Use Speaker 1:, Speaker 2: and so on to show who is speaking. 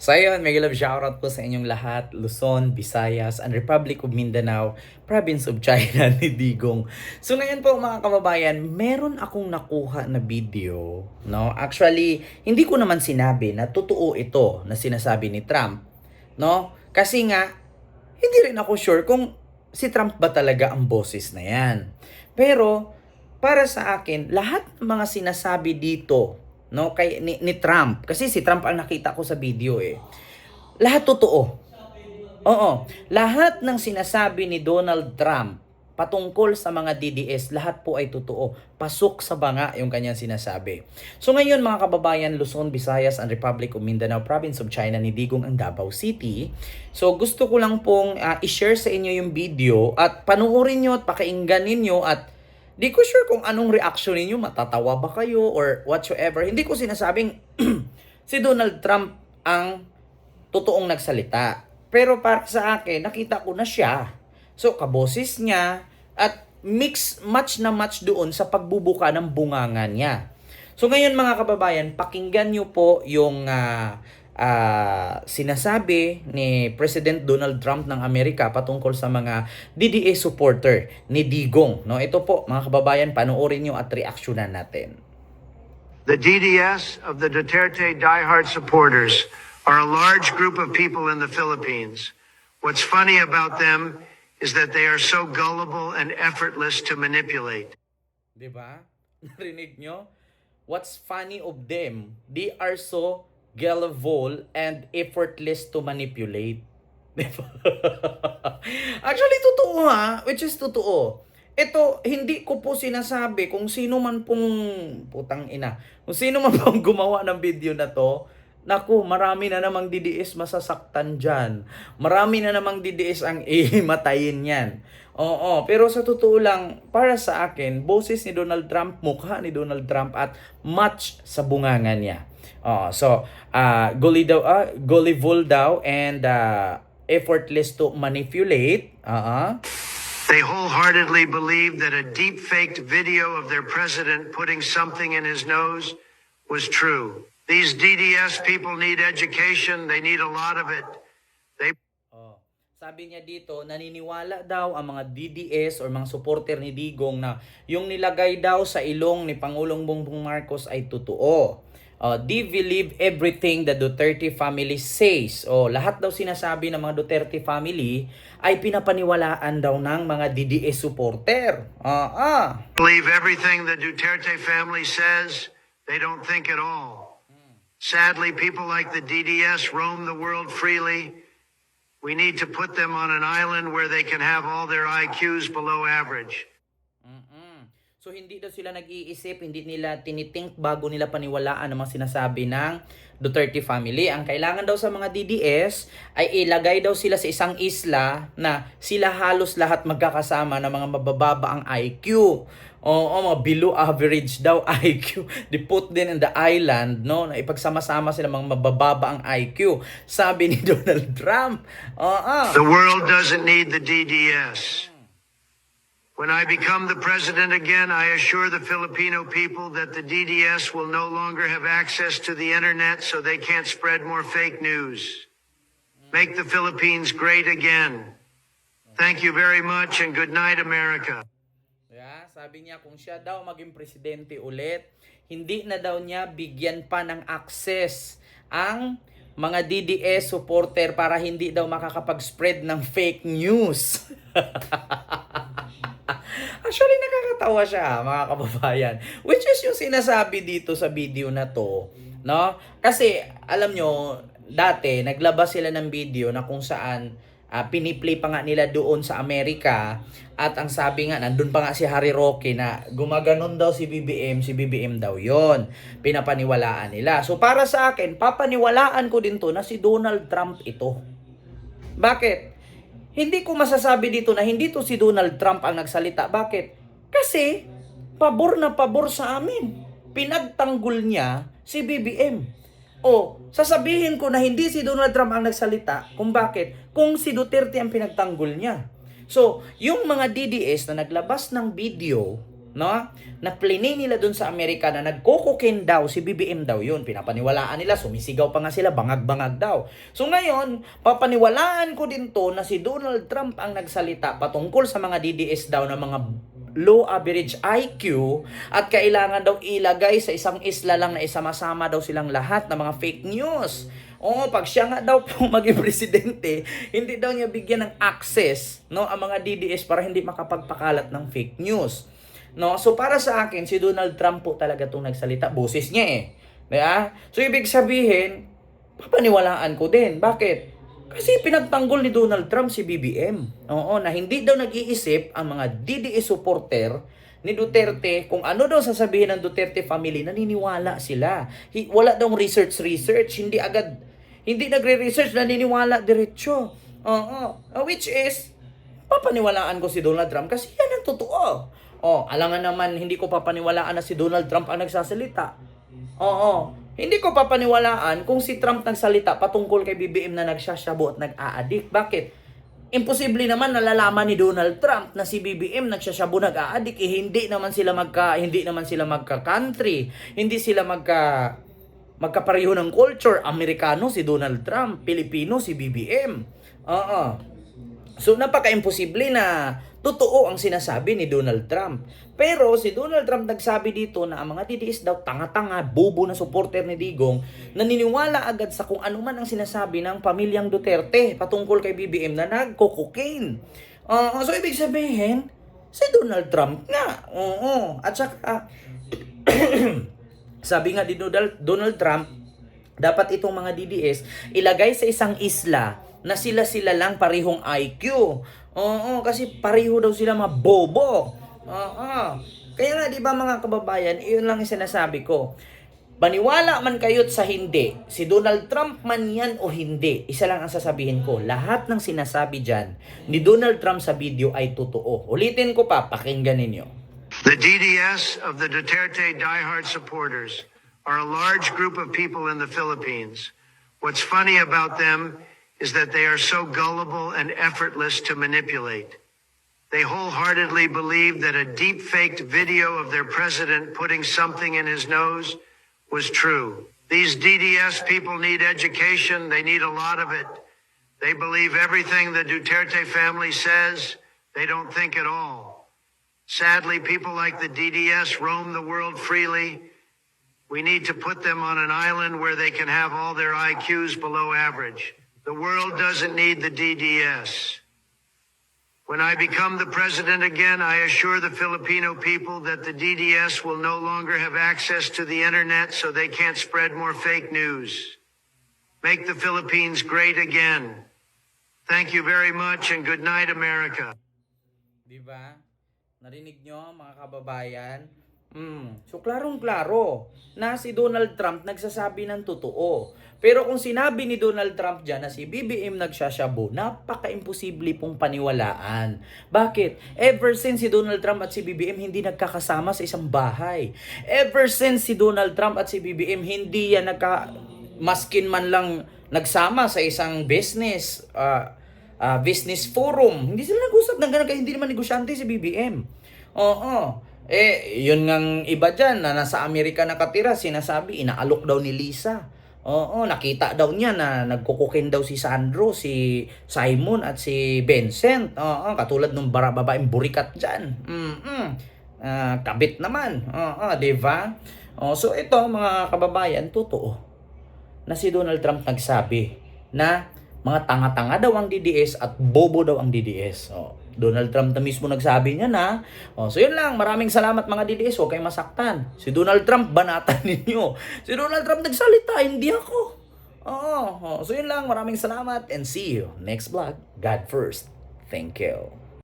Speaker 1: So ayun, may love shoutout po sa inyong lahat, Luzon, Visayas, and Republic of Mindanao, Province of China ni Digong. So ngayon po mga kababayan, meron akong nakuha na video, no? Actually, hindi ko naman sinabi na totoo ito na sinasabi ni Trump, no? Kasi nga, hindi rin ako sure kung si Trump ba talaga ang boses na yan. Pero, para sa akin, lahat ng mga sinasabi dito, no, ni Trump, kasi si Trump ang nakita ko sa video eh. Lahat totoo. Oo, lahat ng sinasabi ni Donald Trump patungkol sa mga DDS, lahat po ay totoo. Pasok sa banga yung kanyang sinasabi. So ngayon mga kababayan, Luzon, Visayas, and Republic of Mindanao, Province of China ni Digong ang Davao City. So gusto ko lang pong i-share sa inyo yung video at panuorin nyo at pakinggan ninyo at di ko sure kung anong reaction ninyo, matatawa ba kayo or whatsoever. Hindi ko sinasabing si Donald Trump ang totoong nagsalita. Pero para sa akin, nakita ko na siya. So, kaboses niya at match doon sa pagbubuka ng bunganga niya. So, ngayon mga kababayan, pakinggan niyo po yung sinasabi ni President Donald Trump ng Amerika patungkol sa mga DDA supporter ni Digong. No, ito po mga kababayan, panoorin niyo at reaksyonan natin.
Speaker 2: The DDS of the Duterte diehard supporters are a large group of people in the Philippines. What's funny about them is that they are so gullible and effortless to manipulate.
Speaker 1: Diba? Narinig nyo? What's funny of them? They are so gullible and effortless to manipulate. Diba? Actually, totoo ha. Which is totoo. Ito, hindi ko po sinasabi kung sino man pong, putang ina, kung sino man pong gumawa ng video na to, naku, marami na namang DDS masasaktan dyan. Marami na namang DDS ang imatayin yan. Oo, pero sa totoo lang, para sa akin, boses ni Donald Trump, mukha ni Donald Trump at match sa bunganga niya. So, gullible daw and effortless to manipulate.
Speaker 2: They wholeheartedly believe that a deep-faked video of their president putting something in his nose was true. These DDS people need education. They need a lot of it.
Speaker 1: Sabi niya dito, naniniwala daw ang mga DDS or mga supporter ni Digong na yung nilagay daw sa ilong ni Pangulong Bongbong Marcos ay totoo. They believe everything the Duterte family says. Lahat daw sinasabi ng mga Duterte family ay pinapaniwalaan daw ng mga DDS supporter.
Speaker 2: Believe everything the Duterte family says. They don't think at all. Sadly, people like the DDS roam the world freely. We need to put them on an island where they can have all their IQs below average.
Speaker 1: So hindi daw sila nag-iisip, hindi nila tinitink bago nila paniwalaan ang mga sinasabi ng Duterte family. Ang kailangan daw sa mga DDS ay ilagay daw sila sa isang isla na sila halos lahat magkakasama na mga mabababa ang IQ. Mga below average daw IQ. They put them in the island, no? Na ipagsama-sama sila mga mabababa ang IQ. Sabi ni Donald Trump.
Speaker 2: The world doesn't need the DDS. When I become the president again, I assure the Filipino people that the DDS will no longer have access to the internet so they can't spread more fake news. Make the Philippines great again. Thank you very much and good night, America.
Speaker 1: Sabi niya kung siya daw maging presidente ulit, hindi na daw niya bigyan pa ng access ang mga DDS supporter para hindi daw makakapag-spread ng fake news. Actually, nakakatawa siya, mga kababayan. Which is yung sinasabi dito sa video na to, no? Kasi, alam nyo, dati, naglabas sila ng video na kung saan piniplay pa nga nila doon sa Amerika at ang sabi nga, nandun pa nga si Harry Roque na gumaganon daw si BBM daw yon, pinapaniwalaan nila. So para sa akin, papaniwalaan ko din to na si Donald Trump ito. Bakit? Hindi ko masasabi dito na hindi to si Donald Trump ang nagsalita. Bakit? Kasi pabor na pabor sa amin. Pinagtanggol niya si BBM. Sasabihin ko na hindi si Donald Trump ang nagsalita kung bakit? Kung si Duterte ang pinagtanggol niya. So, yung mga DDS na naglabas ng video no? Na plinay nila dun sa Amerika na nagkokokin daw, si BBM daw yun. Pinapaniwalaan nila, sumisigaw pa nga sila, bangag-bangag daw. So ngayon, papaniwalaan ko din to na si Donald Trump ang nagsalita patungkol sa mga DDS daw na mga low average IQ at kailangan daw ilagay sa isang isla lang na isama-sama daw silang lahat ng mga fake news. Oo, pag siya nga daw po maging presidente, hindi daw niya bigyan ng access, no, ang mga DDS para hindi makapagpakalat ng fake news. No, so para sa akin si Donald Trump po talaga 'tong nagsalita, boses niya eh. 'Di ba? So ibig sabihin, papaniwalaan ko din. Bakit? Kasi pinagtanggol ni Donald Trump si BBM. Oo, na hindi daw nag-iisip ang mga DDS supporter ni Duterte kung ano daw sasabihin ng Duterte family, naniniwala sila. Wala daw research, hindi nagre-research, naniniwala diretso. Oo, which is, papaniwalaan ko si Donald Trump kasi yan ang totoo. Oh, alangan naman, hindi ko papaniwalaan na si Donald Trump ang nagsasalita. Oo, hindi ko papaniwalaan kung si Trump nagsalita patungkol kay BBM na nagsasyabo at nag-a-addict. Bakit? Imposible naman nalalaman ni Donald Trump na si BBM nagsasyabo nag-a-addict. Hindi naman sila magka-country. Hindi sila magkapareho ng culture. Amerikano si Donald Trump, Pilipino si BBM. Oo. So napaka-imposible na totoo ang sinasabi ni Donald Trump. Pero si Donald Trump nagsabi dito na ang mga DDS daw tanga-tanga, bobo na supporter ni Digong, naniniwala agad sa kung ano man ang sinasabi ng pamilyang Duterte patungkol kay BBM na nagko-cocaine. So ibig sabihin, si Donald Trump nga. Oo. At saka, sabi nga ni Donald Trump, dapat itong mga DDS ilagay sa isang isla na sila-sila lang parehong IQ. Oo, kasi pareho daw sila mabobo. Oo. Kaya nga, di ba mga kababayan, iyon lang yung sinasabi ko. Maniwala man kayo't sa hindi, si Donald Trump man yan o hindi, isa lang ang sasabihin ko, lahat ng sinasabi dyan ni Donald Trump sa video ay totoo. Ulitin ko pa, pakinggan ninyo.
Speaker 2: The DDS of the Duterte diehard supporters are a large group of people in the Philippines. What's funny about them is that they are so gullible and effortless to manipulate. They wholeheartedly believe that a deep-faked video of their president putting something in his nose was true. These DDS people need education. They need a lot of it. They believe everything the Duterte family says. They don't think at all. Sadly, people like the DDS roam the world freely. We need to put them on an island where they can have all their IQs below average. The world doesn't need the DDS. When I become the president again, I assure the Filipino people that the DDS will no longer have access to the internet so they can't spread more fake news. Make the Philippines great again. Thank you very much and good night, America.
Speaker 1: Diba? Narinig nyo mga kababayan? So klarong-klaro na si Donald Trump nagsasabi ng totoo. Pero kung sinabi ni Donald Trump dyan na si BBM nagsasyabo, napaka-imposible pong paniwalaan. Bakit? Ever since si Donald Trump at si BBM hindi nagkakasama sa isang bahay. Ever since si Donald Trump at si BBM hindi yan maskin man lang nagsama sa isang business forum. Hindi sila nag-usap ng ganun kaya hindi naman negosyante si BBM. Oo. Yun ngang iba dyan na nasa Amerika nakatira, sinasabi, inaalok daw ni Lisa. Oo, nakita daw niya na nagkukukin daw si Sandro, si Simon at si Vincent. Oo, katulad ng babaeng burikat dyan. Kabit naman. Oo, diba? So ito mga kababayan, totoo na si Donald Trump nagsabi na mga tanga-tanga daw ang DDS at bobo daw ang DDS. Donald Trump na mismo nagsabi niya na. So yun lang, maraming salamat mga DDS, huwag kayong masaktan. Si Donald Trump, banatan ninyo. Si Donald Trump nagsalita, hindi ako. So yun lang, maraming salamat and see you next vlog. God first. Thank you.